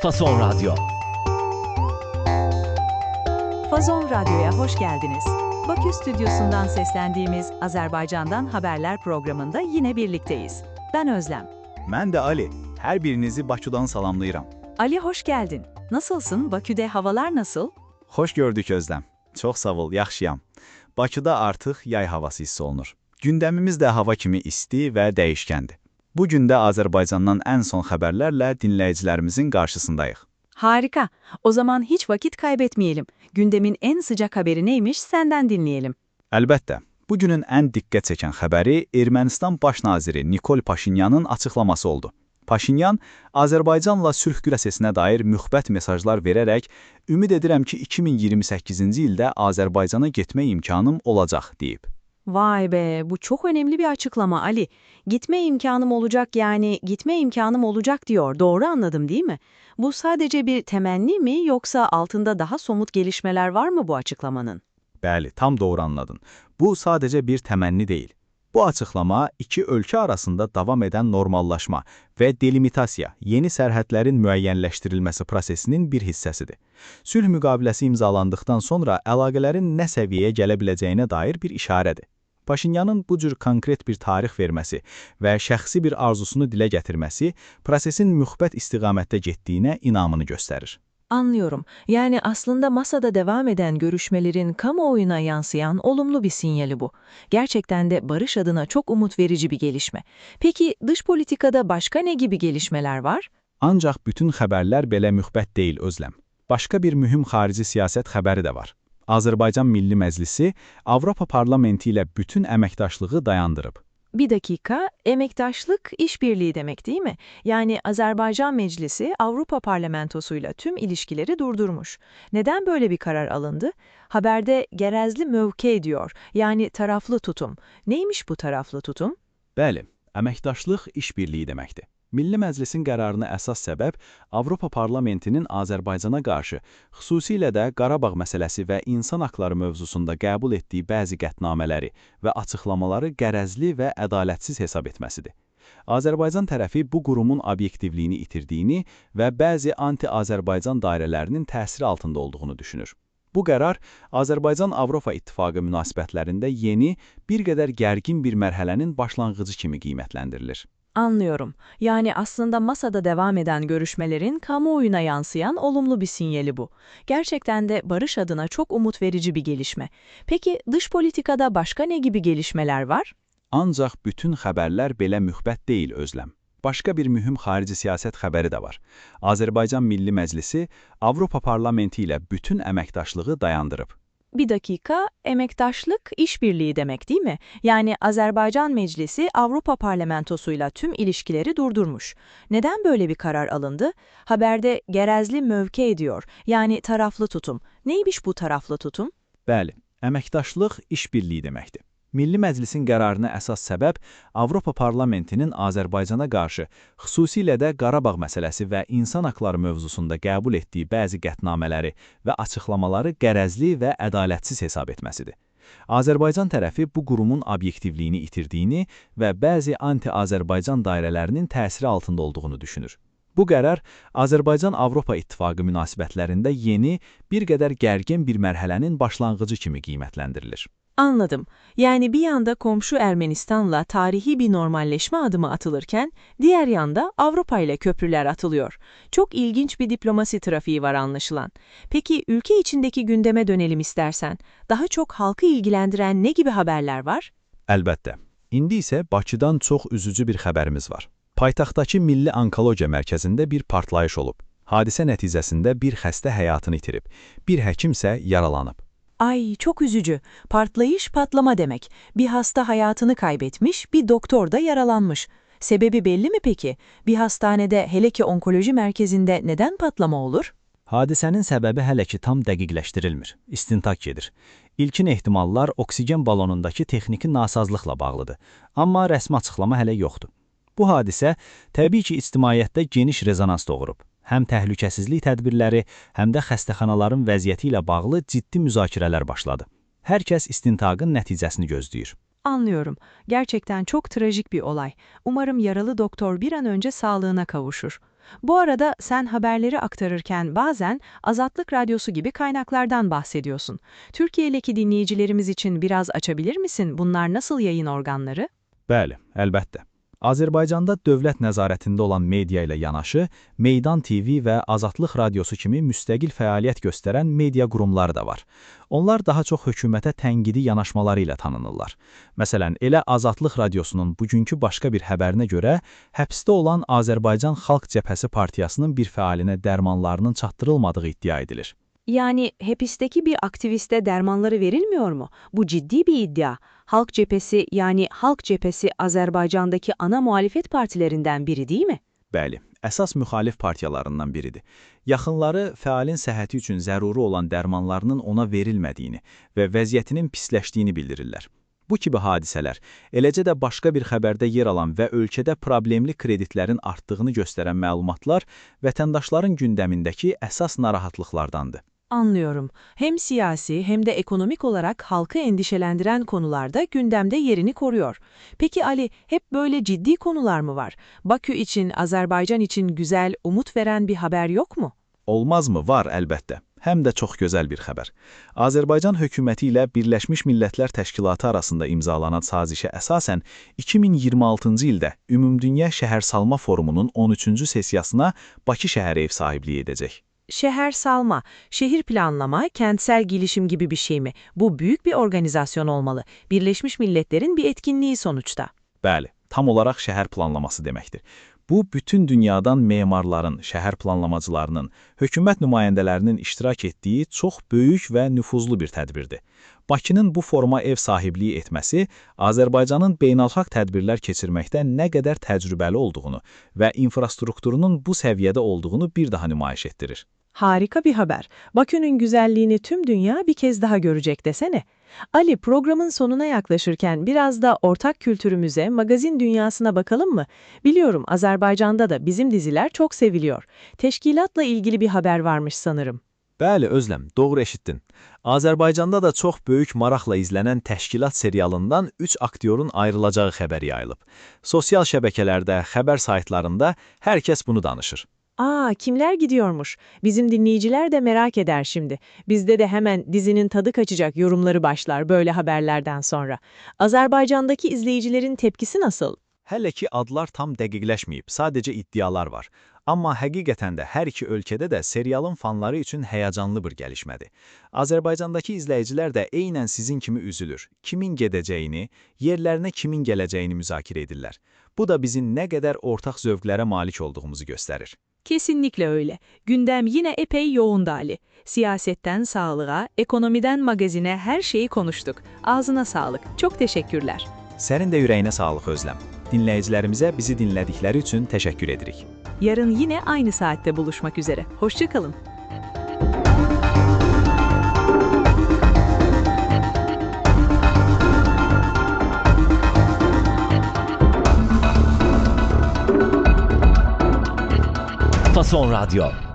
Fason Radyo. Fazon Radyo'ya hoş geldiniz. Bakü stüdyosundan seslendiğimiz Azerbaycan'dan Haberler programında yine birlikteyiz. Ben Özlem. Mən də Ali. Hər birinizi Bakıdan salamlayıram. Ali hoş geldin. Nasılsın? Bakü'de havalar nasıl? Xoş gördük Özlem. Çox sağ ol, yaxşıyam. Bakıda artıq yay havası hiss olunur. Gündəmimiz də hava kimi isti və dəyişkəndir. Bu gün də Azərbaycandan ən son xəbərlərlə dinləyicilərimizin qarşısındayıq. Harika. O zaman hiç vakit kaybetmeyelim. Gündemin en sıcak haberi neymiş senden dinleyelim. Əlbəttə, bugünün ən diqqət çəkən xəbəri Ermənistan Baş naziri Nikol Paşinyanın açıqlaması oldu. Paşinyan, Azərbaycanla sülh prosesine dair müxbət mesajlar verərək, ümid edirəm ki, 2028-ci ildə Azərbaycana getmə imkanım olacaq, deyib. Vay be, bu çok önemli bir açıklama Ali. Gitme imkanım olacak yani gitme imkanım olacak diyor. Doğru anladım değil mi? Bu sadece bir temenni mi yoksa altında daha somut gelişmeler var mı bu açıklamanın? Bəli, tam doğru anladın. Bu sadəcə bir təmənni deyil. Bu açıqlama iki ölkə arasında davam edən normallaşma və delimitasiya, yeni sərhədlərin müəyyənləşdirilməsi prosesinin bir hissəsidir. Sülh müqaviləsi imzalandıqdan sonra əlaqələrin nə səviyyəyə gələ biləcəyinə dair bir işarədir. Paşinyanın bu cür konkret bir tarix verməsi və şəxsi bir arzusunu dilə gətirməsi prosesin müxbət istiqamətdə getdiyinə inamını göstərir. Anlıyorum. Yani aslında masada devam eden görüşmelerin kamuoyuna yansıyan olumlu bir sinyali bu. Gerçekten de barış adına çok umut verici bir gelişme. Peki dış politikada başka ne gibi gelişmeler var? Ancaq bütün xəbərlər belə müxbət deyil Özlem. Başqa bir mühüm xarici siyasət xəbəri də var. Azərbaycan Milli Məclisi Avropa Parlamenti ilə bütün əməkdaşlığı dayandırıb. Bir dakika, emektaşlık işbirliği demek değil mi? Yani Azerbaycan Meclisi Avrupa Parlamentosu'yla tüm ilişkileri durdurmuş. Neden böyle bir karar alındı? Haberde gerezli mövke diyor, yani taraflı tutum. Neymiş bu taraflı tutum? Bəli, əməkdaşlıq işbirliyi deməkdir. Milli Məclisin qərarına əsas səbəb Avropa Parlamentinin Azərbaycana qarşı, xüsusilə də Qarabağ məsələsi və insan haqları mövzusunda qəbul etdiyi bəzi qətnamələri və açıqlamaları qərəzli və ədalətsiz hesab etməsidir. Azərbaycan tərəfi bu qurumun obyektivliyini itirdiyini və bəzi anti-Azərbaycan dairələrinin təsiri altında olduğunu düşünür. Bu qərar Azərbaycan-Avropa İttifaqı münasibətlərində yeni, bir qədər gərgin bir mərhələnin başlanğıcı kimi qiymətləndirilir. Anlıyorum. Yani aslında masada devam eden görüşmelerin kamuoyuna yansıyan olumlu bir sinyali bu. Gerçekten de barış adına çok umut verici bir gelişme. Peki dış politikada başka ne gibi gelişmeler var? Ancaq bütün xəbərlər belə müxbət deyil Özlem. Başqa bir mühüm xarici siyasət xəbəri də var. Azərbaycan Milli Məclisi Avropa Parlamenti ilə bütün əməkdaşlığı dayandırıb. Bir dakika, emektaşlık işbirliği demek değil mi? Yani Azerbaycan Meclisi Avrupa Parlamentosu'yla tüm ilişkileri durdurmuş. Neden böyle bir karar alındı? Haberde gerezli mövke ediyor, yani taraflı tutum. Neymiş bu taraflı tutum? Bəli, əməkdaşlıq işbirliyi deməkdir. Milli Məclisin qərarına əsas səbəb Avropa Parlamentinin Azərbaycana qarşı, xüsusilə də Qarabağ məsələsi və insan haqları mövzusunda qəbul etdiyi bəzi qətnamələri və açıqlamaları qərəzli və ədalətsiz hesab etməsidir. Azərbaycan tərəfi bu qurumun obyektivliyini itirdiyini və bəzi anti-Azərbaycan dairələrinin təsiri altında olduğunu düşünür. Bu qərar Azərbaycan-Avropa İttifaqı münasibətlərində yeni, bir qədər gərgin bir mərhələnin başlanğıcı kimi qiymətləndirilir. Anladım. Yani bir yanda komşu Ermenistan'la tarihi bir normalleşme adımı atılırken, diğer yanda Avrupa ile köprüler atılıyor. Çok ilginç bir diplomasi trafiği var anlaşılan. Peki ülke içindeki gündeme dönelim istersen. Daha çok halkı ilgilendiren ne gibi haberler var? Əlbəttə. İndi isə Bakıdan çox üzücü bir xəbərimiz var. Paytaxtdakı Milli Onkologiya Mərkəzində bir partlayış olub. Hadisə nəticəsində bir xəstə həyatını itirib, bir həkim isə yaralanıb. Ay çok üzücü. Partlayış patlama demek. Bir hasta hayatını kaybetmiş, bir doktor da yaralanmış. Sebebi belli mi peki? Bir hastanede, hele ki onkoloji merkezinde neden patlama olur? Hadisənin səbəbi hələ ki tam dəqiqləşdirilmir, istintaq gedir. İlkin ehtimallar oksigen balonundakı texniki nasazlıqla bağlıdır, amma rəsmi açıqlama hələ yoxdur. Bu hadisə təbii ki ictimaiyyətdə geniş rezonans doğurub. Həm təhlükəsizlik tədbirləri, həm də xəstəxanaların vəziyyəti ilə bağlı ciddi müzakirələr başladı. Hər kəs istintaqın nəticəsini gözləyir. Anlıyorum. Gerçekten çok trajik bir olay. Umarım yaralı doktor bir an önce sağlığına kavuşur. Bu arada sen haberleri aktarırken bazen Azatlık Radyosu gibi kaynaklardan bahsediyorsun. Türkiye'deki dinleyicilerimiz için biraz açabilir misin? Bunlar nasıl yayın organları? Bəli, əlbəttə. Azərbaycanda dövlət nəzarətində olan media ilə yanaşı, Meydan TV və Azadlıq Radiosu kimi müstəqil fəaliyyət göstərən media qurumları da var. Onlar daha çox hökumətə tənqidi yanaşmaları ilə tanınırlar. Məsələn, elə Azadlıq Radiosunun bugünkü başqa bir xəbərinə görə, həbsdə olan Azərbaycan Xalq Cəbhəsi Partiyasının bir fəalinə dərmanlarının çatdırılmadığı iddia edilir. Yani hapisteki bir aktiviste dermanları verilmiyor mu? Bu ciddi bir iddia. Halk Cephesi yani Halk Cephesi Azerbaycan'daki ana muhalefet partilerinden biri değil mi? Bəli, əsas müxalif partiyalarından biridir. Yaxınları fəalin səhhəti üçün zəruri olan dərmanlarının ona verilmədiyini və vəziyyətinin pisləşdiyini bildirirlər. Bu kimi hadisələr, eləcə də başqa bir xəbərdə yer alan və ölkədə problemli kreditlərin artdığını göstərən məlumatlar vətəndaşların gündəmindəki əsas narahatlıqlardandır. Anlıyorum. Hem siyasi hem de ekonomik olarak halkı endişelendiren konularda gündemde yerini koruyor. Peki Ali, hep böyle ciddi konular mı var? Bakü için, Azerbaycan için güzel, umut veren bir haber yok mu? Olmaz mı? Var, əlbəttə. Həm də çox gözəl bir xəbər. Azərbaycan hökuməti ilə Birləşmiş Millətlər Təşkilatı arasında imzalanan sazişə əsasən 2026-cı ildə Ümumdünya Şəhərsalma Forumunun 13-cü sessiyasına Bakı şəhəri ev sahibliği edəcək. Şehir salma, şehir planlama, kentsel gelişim gibi bir şey mi? Bu büyük bir organizasyon olmalı. Birleşmiş Milletler'in bir etkinliği sonuçta. Bəli, tam olaraq şəhər planlaması deməkdir. Bu, bütün dünyadan memarların, şəhər planlamacılarının, hökumət nümayəndələrinin iştirak etdiyi çox böyük və nüfuzlu bir tədbirdir. Bakının bu foruma ev sahibliği etməsi, Azərbaycanın beynəlxalq tədbirlər keçirməkdə nə qədər təcrübəli olduğunu və infrastrukturunun bu səviyyədə olduğunu bir daha nümayiş etdirir. Harika bir haber. Bakü'nün güzelliğini tüm dünya bir kez daha görecek desene. Ali, programın sonuna yaklaşırken biraz da ortak kültürümüze, magazin dünyasına bakalım mı? Biliyorum Azerbaycan'da da bizim diziler çok seviliyor. Teşkilatla ilgili bir haber varmış sanırım. Bəli, Özlem, doğru eşitdin. Azərbaycanda da çox böyük maraqla izlənən Təşkilat serialından 3 aktyorun ayrılacağı xəbəri yayılıb. Sosial şəbəkələrdə, xəbər saytlarında hər kəs bunu danışır. Kimler gidiyormuş? Bizim dinleyiciler de merak eder şimdi. Bizde de hemen dizinin tadı kaçacak yorumları başlar böyle haberlerden sonra. Azerbaycan'daki izleyicilerin tepkisi nasıl? Hələ ki adlar tam dəqiqləşməyib, sadəcə iddialar var. Amma həqiqətən də hər iki ölkədə də serialın fanları üçün həyəcanlı bir gəlişmədir. Azərbaycandakı izləyicilər də eynən sizin kimi üzülür. Kimin gedəcəyini, yerlərinə kimin gələcəyini müzakirə edirlər. Bu da bizim nə qədər ortaq zövqlərə malik olduğumuzu göstərir. Kesinlikle öyle. Gündem yine epey yoğundu Ali. Siyasetten sağlığa, ekonomiden magazine her şeyi konuştuk. Ağzına sağlık. Çok teşekkürler. Sənin də ürəyinə sağlıq Özlem. Dinləyicilərimizə bizi dinlədikləri üçün təşəkkür edirik. Yarın yine aynı saatte buluşmak üzere. Hoşça kalın. Fason Radyo